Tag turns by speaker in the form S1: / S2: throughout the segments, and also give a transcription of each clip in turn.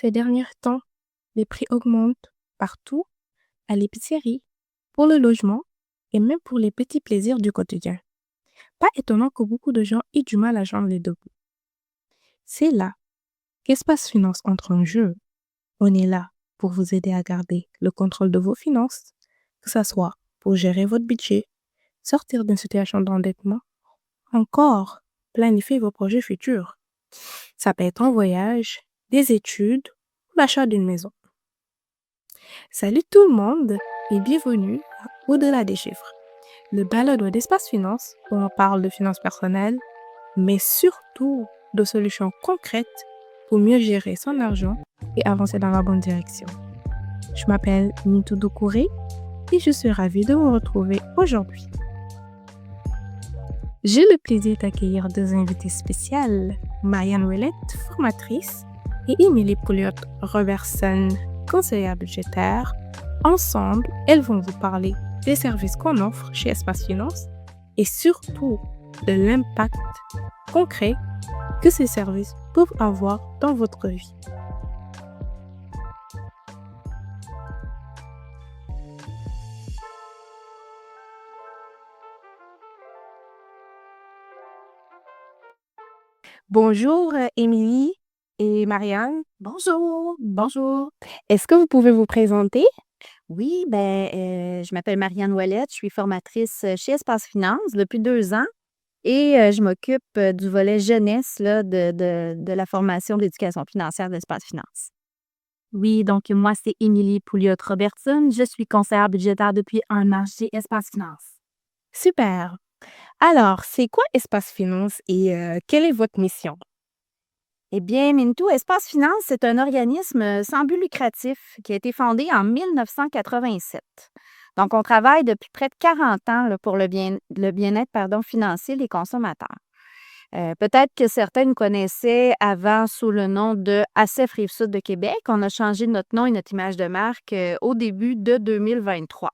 S1: Ces derniers temps, les prix augmentent partout, à l'épicerie, pour le logement et même pour les petits plaisirs du quotidien. Pas étonnant que beaucoup de gens aient du mal à joindre les deux bouts. C'est là qu'Espace Finance entre en jeu. On est là pour vous aider à garder le contrôle de vos finances, que ce soit pour gérer votre budget, sortir d'une situation d'endettement, encore planifier vos projets futurs. Ça peut être un voyage, des études ou l'achat d'une maison. Salut tout le monde et bienvenue à Au-delà des chiffres, le balado d'Espace Finance où on parle de finances personnelles, mais surtout de solutions concrètes pour mieux gérer son argent et avancer dans la bonne direction. Je m'appelle Mintou Doucouré et je suis ravie de vous retrouver aujourd'hui. J'ai le plaisir d'accueillir deux invités spéciales, Marianne Ouellette, formatrice, et Émilie Pouliot-Robertson, conseillère budgétaire. Ensemble, elles vont vous parler des services qu'on offre chez Espace Finance et surtout de l'impact concret que ces services peuvent avoir dans votre vie. Bonjour Émilie et Marianne.
S2: Bonjour.
S1: Est-ce que vous pouvez vous présenter?
S2: Oui, je m'appelle Marianne Ouellette, je suis formatrice chez Espace Finance depuis 2 ans et je m'occupe du volet jeunesse là, de la formation d'éducation financière d'Espace Finance. Oui, donc moi, c'est Émilie Pouliot-Robertson. Je suis conseillère budgétaire depuis 1 an chez Espace Finance.
S1: Super. Alors, c'est quoi Espace Finance et quelle est votre mission?
S2: Eh bien, Mintou, Espace Finance, c'est un organisme sans but lucratif qui a été fondé en 1987. Donc, on travaille depuis près de 40 ans là, pour le bien-être financier des consommateurs. Peut-être que certains nous connaissaient avant sous le nom de ACF Rive-Sud de Québec. On a changé notre nom et notre image de marque au début de 2023.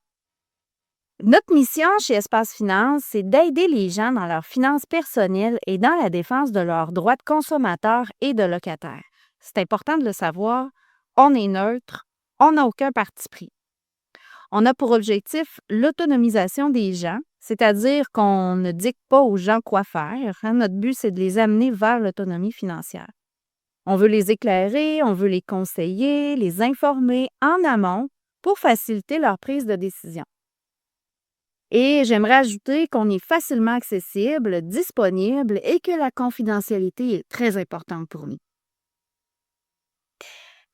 S2: Notre mission chez Espace Finance, c'est d'aider les gens dans leurs finances personnelles et dans la défense de leurs droits de consommateurs et de locataires. C'est important de le savoir, on est neutre, on n'a aucun parti pris. On a pour objectif l'autonomisation des gens, c'est-à-dire qu'on ne dicte pas aux gens quoi faire. Notre but, c'est de les amener vers l'autonomie financière. On veut les éclairer, on veut les conseiller, les informer en amont pour faciliter leur prise de décision. Et j'aimerais ajouter qu'on est facilement accessible, disponible et que la confidentialité est très importante pour nous.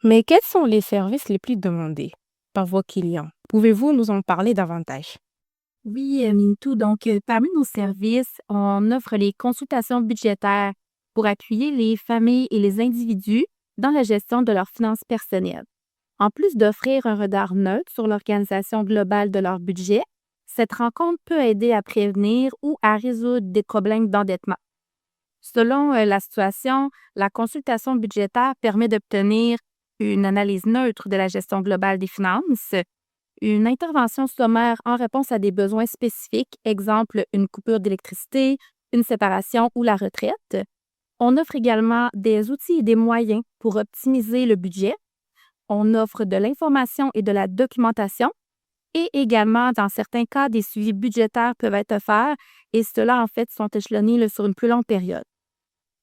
S1: Mais quels sont les services les plus demandés par vos clients? Pouvez-vous nous en parler davantage?
S2: Oui, Mintou, donc parmi nos services, on offre les consultations budgétaires pour appuyer les familles et les individus dans la gestion de leurs finances personnelles. En plus d'offrir un regard neutre sur l'organisation globale de leur budget, cette rencontre peut aider à prévenir ou à résoudre des problèmes d'endettement. Selon la situation, la consultation budgétaire permet d'obtenir une analyse neutre de la gestion globale des finances, une intervention sommaire en réponse à des besoins spécifiques, exemple une coupure d'électricité, une séparation ou la retraite. On offre également des outils et des moyens pour optimiser le budget. On offre de l'information et de la documentation. Et également, dans certains cas, des suivis budgétaires peuvent être offerts et ceux-là, en fait, sont échelonnés là, sur une plus longue période.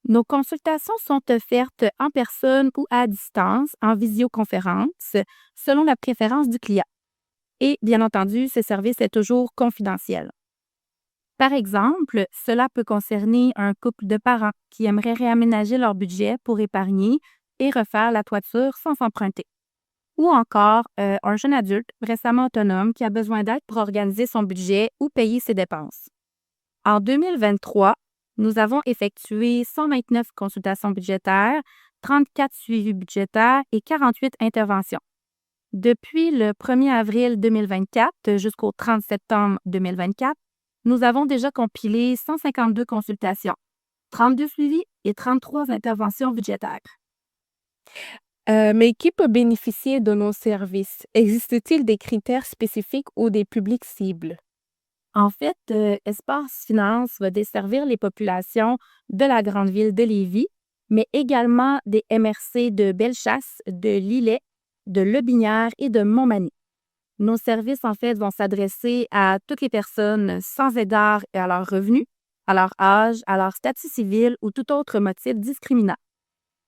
S2: Nos consultations sont offertes en personne ou à distance, en visioconférence, selon la préférence du client. Et bien entendu, ce service est toujours confidentiel. Par exemple, cela peut concerner un couple de parents qui aimerait réaménager leur budget pour épargner et refaire la toiture sans emprunter. Ou encore un jeune adulte récemment autonome qui a besoin d'aide pour organiser son budget ou payer ses dépenses. En 2023, nous avons effectué 129 consultations budgétaires, 34 suivis budgétaires et 48 interventions. Depuis le 1er avril 2024 jusqu'au 30 septembre 2024, nous avons déjà compilé 152 consultations, 32 suivis et 33 interventions budgétaires.
S1: Mais qui peut bénéficier de nos services? Existe-t-il des critères spécifiques ou des publics cibles?
S2: En fait, Espace Finance va desservir les populations de la grande ville de Lévis, mais également des MRC de Bellechasse, de Lillet, de Lobinière et de Montmagny. Nos services, en fait, vont s'adresser à toutes les personnes sans égard à leur revenu, à leur âge, à leur statut civil ou tout autre motif discriminant.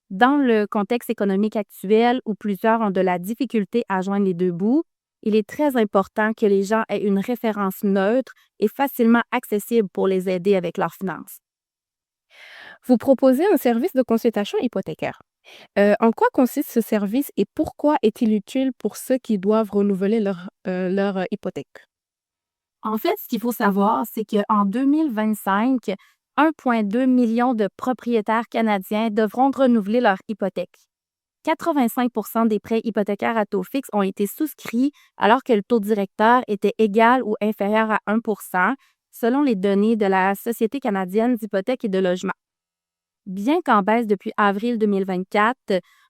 S2: Dans le contexte économique actuel où plusieurs ont de la difficulté à joindre les deux bouts, il est très important que les gens aient une référence neutre et facilement accessible pour les aider avec leurs finances.
S1: Vous proposez un service de consultation hypothécaire. En quoi consiste ce service et pourquoi est-il utile pour ceux qui doivent renouveler leur hypothèque?
S2: En fait, ce qu'il faut savoir, c'est qu'en 2025, 1,2 million de propriétaires canadiens devront renouveler leur hypothèque. 85 des prêts hypothécaires à taux fixe ont été souscrits alors que le taux directeur était égal ou inférieur à 1 selon les données de la Société canadienne d'hypothèques et de logement. Bien qu'en baisse depuis avril 2024,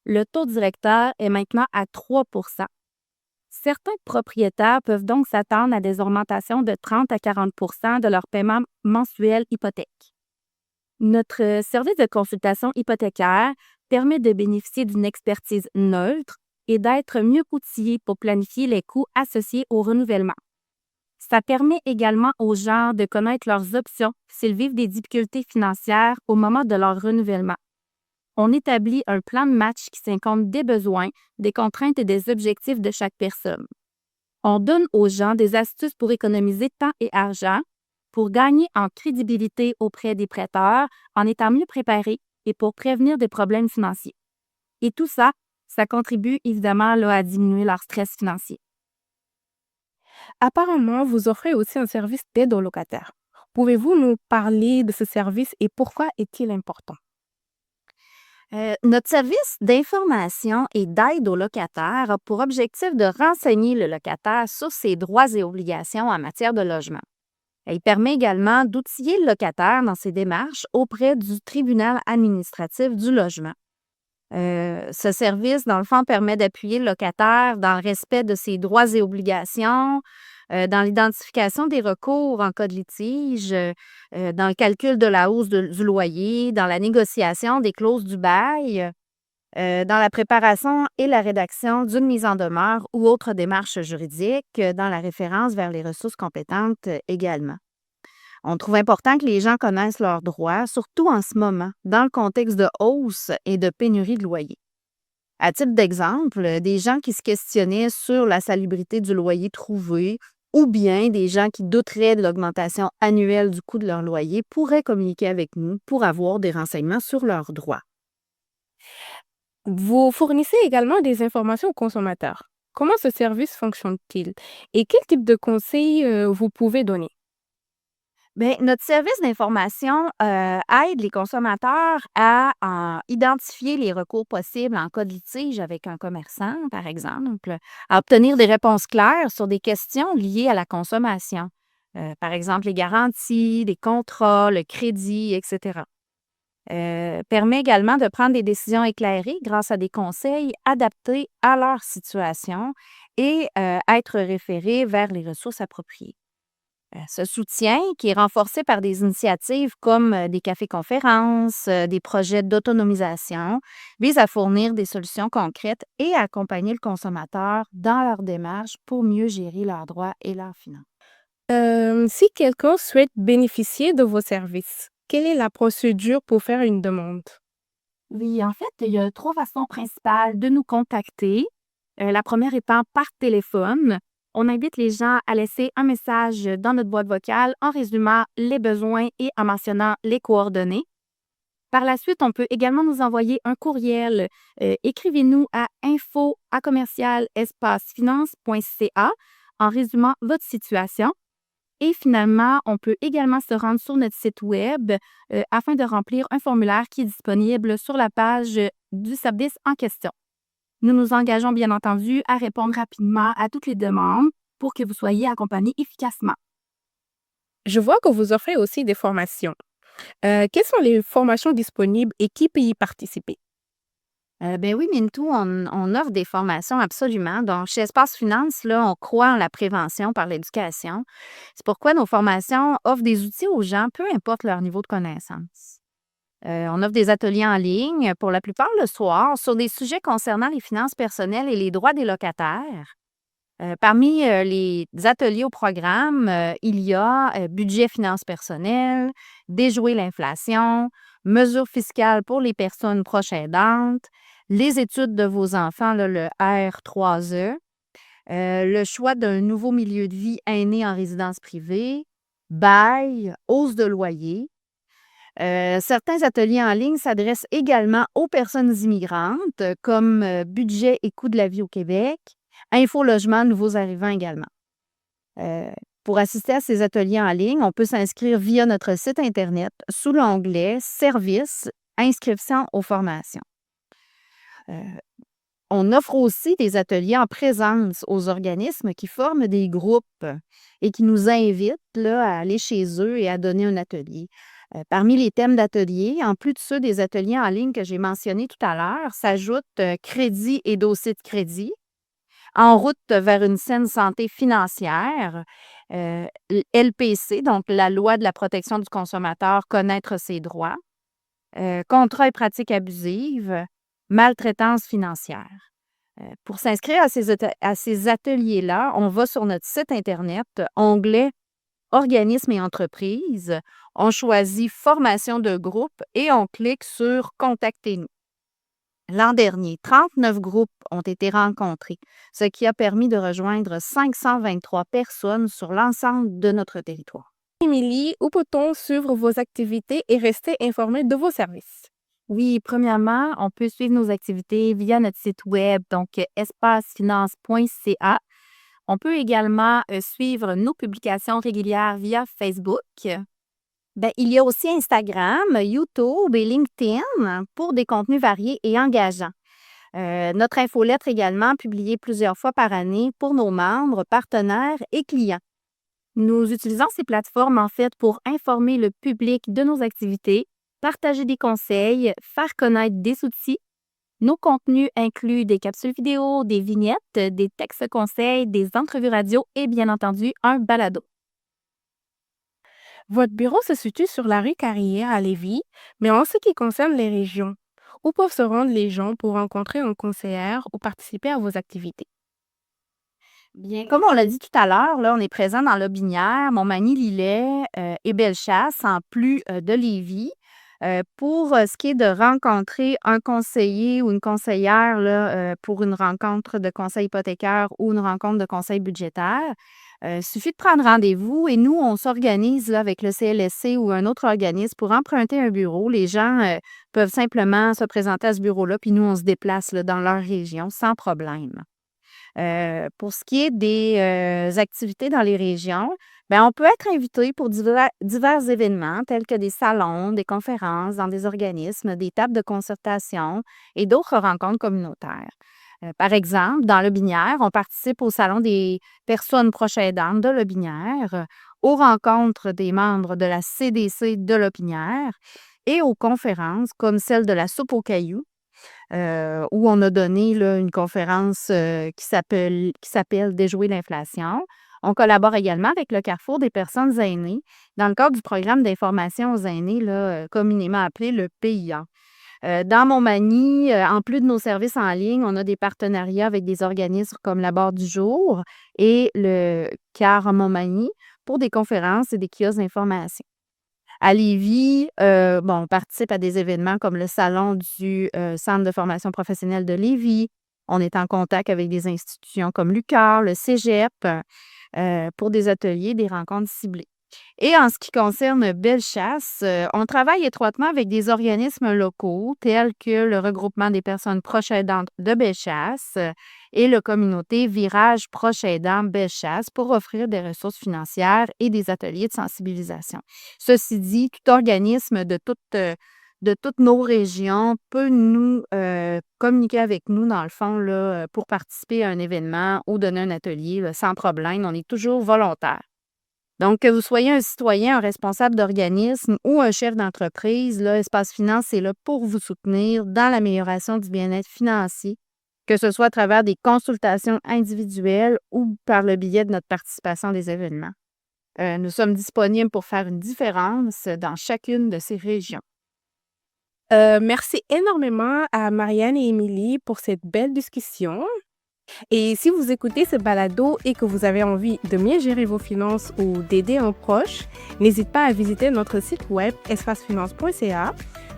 S2: le taux directeur est maintenant à 3 Certains propriétaires peuvent donc s'attendre à des augmentations de 30 à 40 de leur paiement mensuel hypothèque. Notre service de consultation hypothécaire permet de bénéficier d'une expertise neutre et d'être mieux outillé pour planifier les coûts associés au renouvellement. Ça permet également aux gens de connaître leurs options s'ils vivent des difficultés financières au moment de leur renouvellement. On établit un plan de match qui tient compte des besoins, des contraintes et des objectifs de chaque personne. On donne aux gens des astuces pour économiser temps et argent, pour gagner en crédibilité auprès des prêteurs en étant mieux préparés et pour prévenir des problèmes financiers. Et tout ça, ça contribue évidemment là, à diminuer leur stress financier.
S1: Apparemment, vous offrez aussi un service d'aide aux locataires. Pouvez-vous nous parler de ce service et pourquoi est-il important?
S2: Notre service d'information et d'aide aux locataires a pour objectif de renseigner le locataire sur ses droits et obligations en matière de logement. Il permet également d'outiller le locataire dans ses démarches auprès du tribunal administratif du logement. Ce service, dans le fond, permet d'appuyer le locataire dans le respect de ses droits et obligations, dans l'identification des recours en cas de litige, dans le calcul de la hausse du loyer, dans la négociation des clauses du bail, dans la préparation et la rédaction d'une mise en demeure ou autre démarche juridique, dans la référence vers les ressources compétentes également. On trouve important que les gens connaissent leurs droits, surtout en ce moment, dans le contexte de hausse et de pénurie de loyer. À titre d'exemple, des gens qui se questionnaient sur la salubrité du loyer trouvé ou bien des gens qui douteraient de l'augmentation annuelle du coût de leur loyer pourraient communiquer avec nous pour avoir des renseignements sur leurs droits.
S1: Vous fournissez également des informations aux consommateurs. Comment ce service fonctionne-t-il et quel type de conseils vous pouvez donner?
S2: Bien, notre service d'information aide les consommateurs à identifier les recours possibles en cas de litige avec un commerçant, par exemple, à obtenir des réponses claires sur des questions liées à la consommation, par exemple les garanties, les contrats, le crédit, etc. Permet également de prendre des décisions éclairées grâce à des conseils adaptés à leur situation et être référé vers les ressources appropriées. Ce soutien, qui est renforcé par des initiatives comme des cafés-conférences, des projets d'autonomisation, vise à fournir des solutions concrètes et à accompagner le consommateur dans leur démarche pour mieux gérer leurs droits et leurs finances.
S1: Si quelqu'un souhaite bénéficier de vos services, quelle est la procédure pour faire une demande?
S2: Oui, en fait, il y a 3 façons principales de nous contacter. La première étant par téléphone. On invite les gens à laisser un message dans notre boîte vocale en résumant les besoins et en mentionnant les coordonnées. Par la suite, on peut également nous envoyer un courriel. Écrivez-nous à info@commercial-espacefinance.ca en résumant votre situation. Et finalement, on peut également se rendre sur notre site web afin de remplir un formulaire qui est disponible sur la page du service en question. Nous nous engageons bien entendu à répondre rapidement à toutes les demandes pour que vous soyez accompagnés efficacement.
S1: Je vois que vous offrez aussi des formations. Quelles sont les formations disponibles et qui peut y participer?
S2: Ben oui, Mintou, on offre des formations absolument. Donc, chez Espace Finance, là, on croit en la prévention par l'éducation. C'est pourquoi nos formations offrent des outils aux gens, peu importe leur niveau de connaissance. On offre des ateliers en ligne, pour la plupart le soir, sur des sujets concernant les finances personnelles et les droits des locataires. Parmi les ateliers au programme, il y a budget finances personnelles, déjouer l'inflation, mesures fiscales pour les personnes proches aidantes, les études de vos enfants, là, le R3E, le choix d'un nouveau milieu de vie aîné en résidence privée, bail, hausse de loyer. Certains ateliers en ligne s'adressent également aux personnes immigrantes, comme budget et coût de la vie au Québec, info logement, nouveaux arrivants également. Pour assister à ces ateliers en ligne, on peut s'inscrire via notre site Internet sous l'onglet Services, inscription aux formations. On offre aussi des ateliers en présence aux organismes qui forment des groupes et qui nous invitent là, à aller chez eux et à donner un atelier. Parmi les thèmes d'atelier, en plus de ceux des ateliers en ligne que j'ai mentionnés tout à l'heure, s'ajoutent crédit et dossier de crédit, en route vers une saine santé financière, LPC, donc la loi de la protection du consommateur, connaître ses droits, contrats et pratiques abusives, maltraitance financière. Pour s'inscrire à ces ateliers-là, on va sur notre site Internet, onglet Organismes et entreprises, on choisit Formation de groupe et on clique sur Contactez-nous. L'an dernier, 39 groupes ont été rencontrés, ce qui a permis de rejoindre 523 personnes sur l'ensemble de notre territoire.
S1: Émilie, où peut-on suivre vos activités et rester informé de vos services?
S2: Oui, premièrement, on peut suivre nos activités via notre site web, donc espacefinance.ca. On peut également suivre nos publications régulières via Facebook. Ben, il y a aussi Instagram, YouTube et LinkedIn pour des contenus variés et engageants. Notre infolettre également, publiée plusieurs fois par année pour nos membres, partenaires et clients. Nous utilisons ces plateformes en fait pour informer le public de nos activités, partager des conseils, faire connaître des outils. Nos contenus incluent des capsules vidéo, des vignettes, des textes conseils, des entrevues radio et bien entendu un balado.
S1: Votre bureau se situe sur la rue Carrière à Lévis, mais en ce qui concerne les régions, où peuvent se rendre les gens pour rencontrer un conseillère ou participer à vos activités?
S2: Bien, comme on l'a dit tout à l'heure, là, on est présent dans Lotbinière, Montmagny-Lillet et Bellechasse, en plus de Lévis. Pour ce qui est de rencontrer un conseiller ou une conseillère là, pour une rencontre de conseil hypothécaire ou une rencontre de conseil budgétaire, il suffit de prendre rendez-vous et nous, on s'organise là, avec le CLSC ou un autre organisme pour emprunter un bureau. Les gens peuvent simplement se présenter à ce bureau-là, puis nous, on se déplace là, dans leur région sans problème. Pour ce qui est des activités dans les régions, bien, on peut être invité pour divers événements tels que des salons, des conférences dans des organismes, des tables de concertation et d'autres rencontres communautaires. Par exemple, dans Lotbinière, on participe au Salon des personnes proches aidantes de Lotbinière, aux rencontres des membres de la CDC de Lotbinière et aux conférences comme celle de la soupe aux cailloux, où on a donné là, une conférence qui s'appelle Déjouer l'inflation. On collabore également avec le Carrefour des personnes aînées dans le cadre du programme d'information aux aînés, là, communément appelé le PIA. Dans Montmagny, en plus de nos services en ligne, on a des partenariats avec des organismes comme la Barre du Jour et le CAR Montmagny pour des conférences et des kiosques d'information. À Lévis, on participe à des événements comme le salon du Centre de formation professionnelle de Lévis. On est en contact avec des institutions comme l'UQAR, le Cégep, pour des ateliers, des rencontres ciblées. Et en ce qui concerne Bellechasse, on travaille étroitement avec des organismes locaux tels que le regroupement des personnes proches aidantes de Bellechasse et la communauté Virage Proches aidants Bellechasse pour offrir des ressources financières et des ateliers de sensibilisation. Ceci dit, tout organisme de toutes nos régions peut nous communiquer avec nous, dans le fond, là, pour participer à un événement ou donner un atelier là, sans problème. On est toujours volontaire. Donc, que vous soyez un citoyen, un responsable d'organisme ou un chef d'entreprise, là, Espace Finance est là pour vous soutenir dans l'amélioration du bien-être financier, que ce soit à travers des consultations individuelles ou par le biais de notre participation à des événements. Nous sommes disponibles pour faire une différence dans chacune de ces régions.
S1: Merci énormément à Marianne et Émilie pour cette belle discussion. Et si vous écoutez ce balado et que vous avez envie de mieux gérer vos finances ou d'aider un proche, n'hésitez pas à visiter notre site web espacefinance.ca.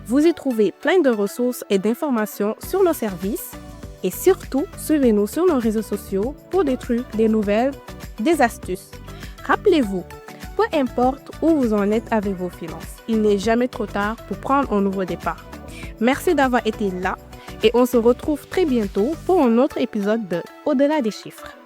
S1: Vous y trouvez plein de ressources et d'informations sur nos services. Et surtout, suivez-nous sur nos réseaux sociaux pour des trucs, des nouvelles, des astuces. Rappelez-vous, peu importe où vous en êtes avec vos finances, il n'est jamais trop tard pour prendre un nouveau départ. Merci d'avoir été là et on se retrouve très bientôt pour un autre épisode de Au-delà des chiffres.